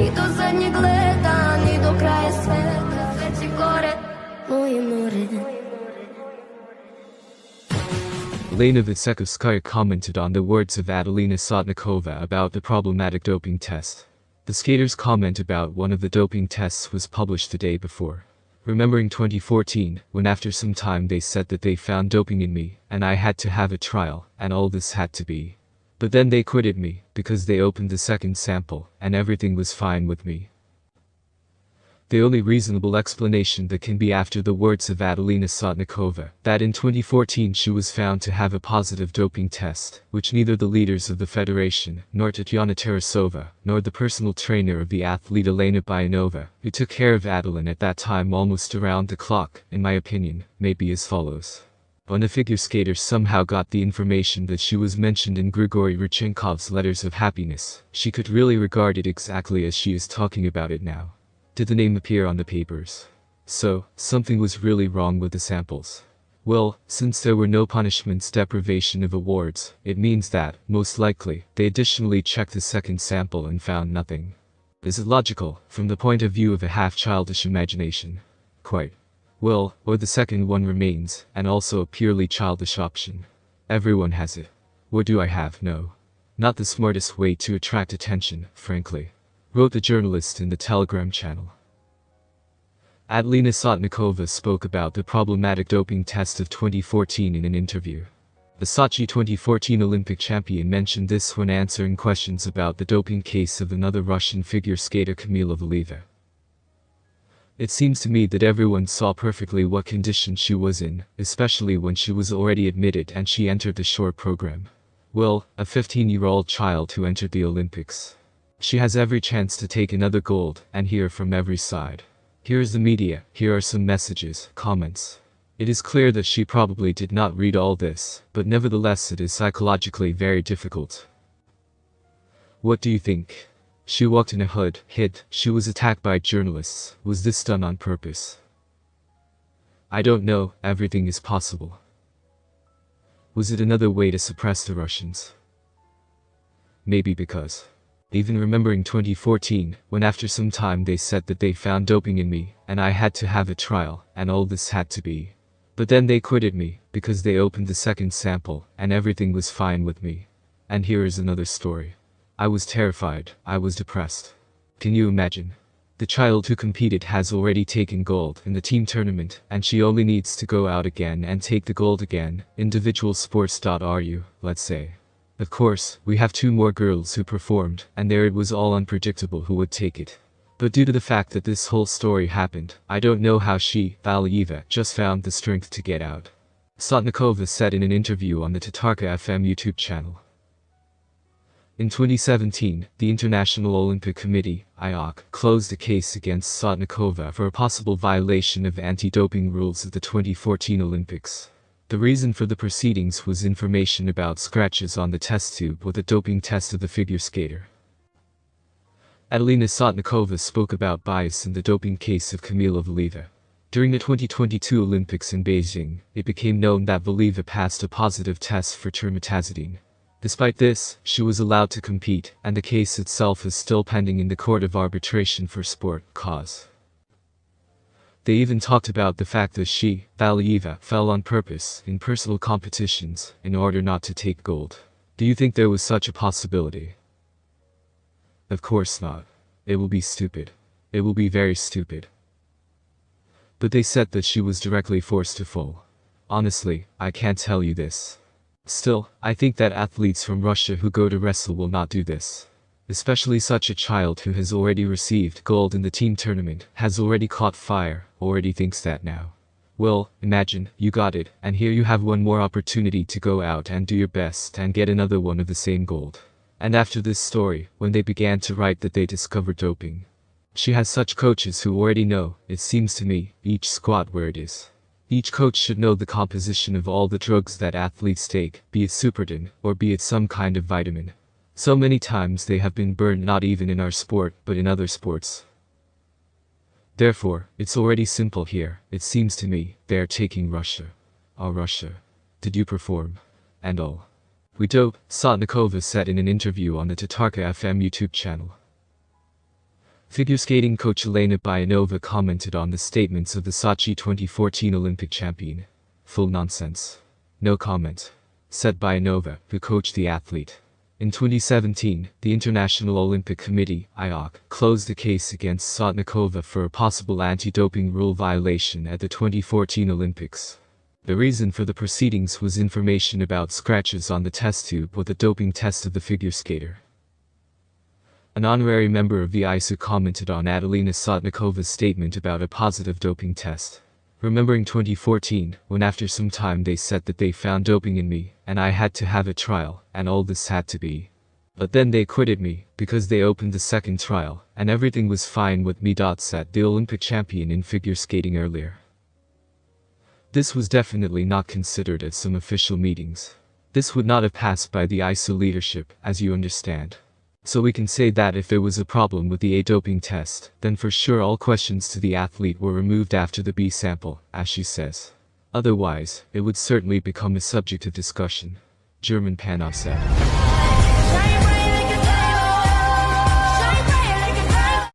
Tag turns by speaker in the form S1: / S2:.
S1: Ні до задніх лета, ні до краю света. Ці гори, моє море.
S2: Elena Vitsekovskaya commented on the words of Adelina Sotnikova about the problematic doping test. The skater's comment about one of the doping tests was published the day before. Remembering 2014, when after some time they said that they found doping in me, and I had to have a trial, and all this had to be. But then they quitted me, because they opened the second sample, and everything was fine with me. The only reasonable explanation that can be after the words of Adelina Sotnikova, that in 2014 she was found to have a positive doping test, which neither the leaders of the federation, nor Tatyana Tarasova, nor the personal trainer of the athlete Elena Bayanova, who took care of Adelina at that time almost around the clock, in my opinion, may be as follows. When a figure skater somehow got the information that she was mentioned in Grigory Rodchenkov's Letters of Happiness, she could really regard it exactly as she is talking about it now. Did the name appear on the papers? So, something was really wrong with the samples. Well, since there were no punishments deprivation of awards, it means that, most likely, they additionally checked the second sample and found nothing. Is it logical, from the point of view of a half-childish imagination? Quite. Well, or the second one remains, and also a purely childish option. Everyone has it. What do I have? No. Not the smartest way to attract attention, frankly. Wrote the journalist in the Telegram channel. Adelina Sotnikova spoke about the problematic doping test of 2014 in an interview. The Sochi 2014 Olympic champion mentioned this when answering questions about the doping case of another Russian figure skater Kamila Valieva. It seems to me that everyone saw perfectly what condition she was in, especially when she was already admitted and she entered the short program. Well, a 15-year-old child who entered the Olympics. She has every chance to take another gold, and hear from every side. Here is the media, here are some messages, comments. It is clear that she probably did not read all this, but nevertheless it is psychologically very difficult. What do you think? She walked in a hood, hid, she was attacked by journalists. Was this done on purpose? I don't know, everything is possible. Was it another way to suppress the Russians? Maybe because. Even remembering 2014, when after some time they said that they found doping in me, and I had to have a trial, and all this had to be. But then they quitted me, because they opened the second sample, and everything was fine with me. And here is another story. I was terrified, I was depressed. Can you imagine? The child who competed has already taken gold in the team tournament, and she only needs to go out again and take the gold again, individual sports.ru, let's say. Of course, we have two more girls who performed, and there it was all unpredictable who would take it. But due to the fact that this whole story happened, I don't know how she, Valieva, just found the strength to get out. Sotnikova said in an interview on the Tatarka FM YouTube channel. In 2017, the International Olympic Committee, IOC, closed a case against Sotnikova for a possible violation of anti-doping rules of the 2014 Olympics. The reason for the proceedings was information about scratches on the test tube with a doping test of the figure skater. Adelina Sotnikova spoke about bias in the doping case of Kamila Valieva. During the 2022 Olympics in Beijing, it became known that Valieva passed a positive test for termetazidine. Despite this, she was allowed to compete, and the case itself is still pending in the Court of Arbitration for Sport, CAS. They even talked about the fact that she, Valieva, fell on purpose in personal competitions in order not to take gold. Do you think there was such a possibility? Of course not. It will be stupid. It will be very stupid. But they said that she was directly forced to fall. Honestly, I can't tell you this. Still, I think that athletes from Russia who go to wrestle will not do this. Especially such a child who has already received gold in the team tournament, has already caught fire, already thinks that now. Well, imagine, you got it, and here you have one more opportunity to go out and do your best and get another one of the same gold. And after this story, when they began to write that they discovered doping. She has such coaches who already know, it seems to me, each squat where it is. Each coach should know the composition of all the drugs that athletes take, be it Superdin, or be it some kind of vitamin. So many times they have been burned not even in our sport, but in other sports. Therefore, it's already simple here, it seems to me, they are taking Russia. Oh Russia. Did you perform? And all. We dope, Sotnikova said in an interview on the Tatarka FM YouTube channel. Figure skating coach Elena Bayanova commented on the statements of the Sochi 2014 Olympic champion. "Full nonsense. No comment," said Bayanova, who coached the athlete. In 2017, the International Olympic Committee (IOC) closed the case against Sotnikova for a possible anti-doping rule violation at the 2014 Olympics. The reason for the proceedings was information about scratches on the test tube with the doping test of the figure skater. An honorary member of the ISU commented on Adelina Sotnikova's statement about a positive doping test. "Remembering 2014, when after some time they said that they found doping in me, and I had to have a trial, and all this had to be. But then they acquitted me, because they opened the second trial, and everything was fine with me," said the Olympic champion in figure skating earlier. This was definitely not considered at some official meetings. This would not have passed by the ISU leadership, as you understand. So we can say that if there was a problem with the A doping test, then for sure all questions to the athlete were removed after the B sample, as she says. Otherwise, it would certainly become a subject of discussion. German Panov said.